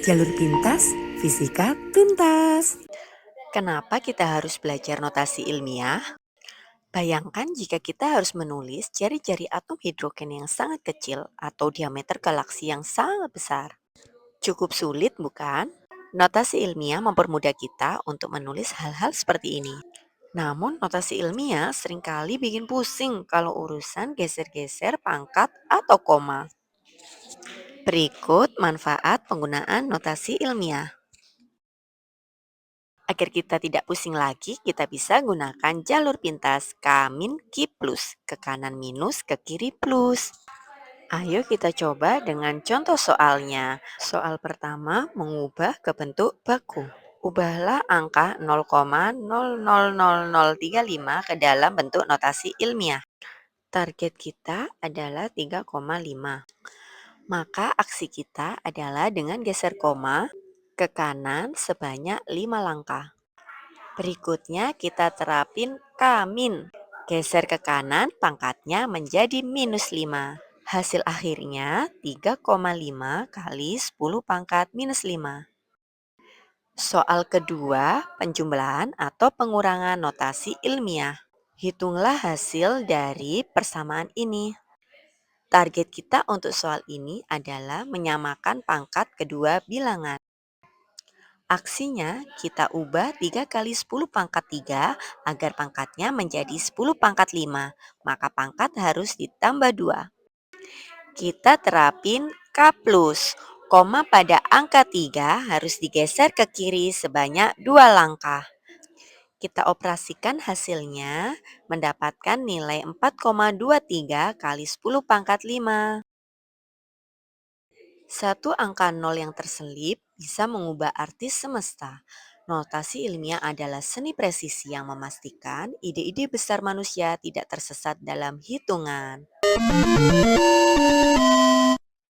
Jalur pintas, fisika tuntas. Kenapa kita harus belajar notasi ilmiah? Bayangkan jika kita harus menulis jari-jari atom hidrogen yang sangat kecil atau diameter galaksi yang sangat besar. Cukup sulit, bukan? Notasi ilmiah mempermudah kita untuk menulis hal-hal seperti ini. Namun, notasi ilmiah seringkali bikin pusing kalau urusan geser-geser pangkat atau koma. Berikut manfaat penggunaan notasi ilmiah. Agar kita tidak pusing lagi, kita bisa gunakan jalur pintas K-Ki plus, ke kanan minus, ke kiri plus. Ayo kita coba dengan contoh soalnya. Soal pertama mengubah ke bentuk baku. Ubahlah angka 0,000035 ke dalam bentuk notasi ilmiah. Target kita adalah 3,5. Maka aksi kita adalah dengan geser koma ke kanan sebanyak 5 langkah. Berikutnya kita terapin K-min. Geser ke kanan pangkatnya menjadi minus 5. Hasil akhirnya 3,5 kali 10 pangkat minus 5. Soal kedua, penjumlahan atau pengurangan notasi ilmiah. Hitunglah hasil dari persamaan ini. Target kita untuk soal ini adalah menyamakan pangkat kedua bilangan. Aksinya kita ubah 3 kali 10 pangkat 3 agar pangkatnya menjadi 10 pangkat 5. Maka pangkat harus ditambah 2. Kita terapin K plus. Koma pada angka 3 harus digeser ke kiri sebanyak 2 langkah. Kita operasikan hasilnya mendapatkan nilai 4,23 kali 10 pangkat 5. Satu angka 0 yang terselip bisa mengubah arti semesta. Notasi ilmiah adalah seni presisi yang memastikan ide-ide besar manusia tidak tersesat dalam hitungan.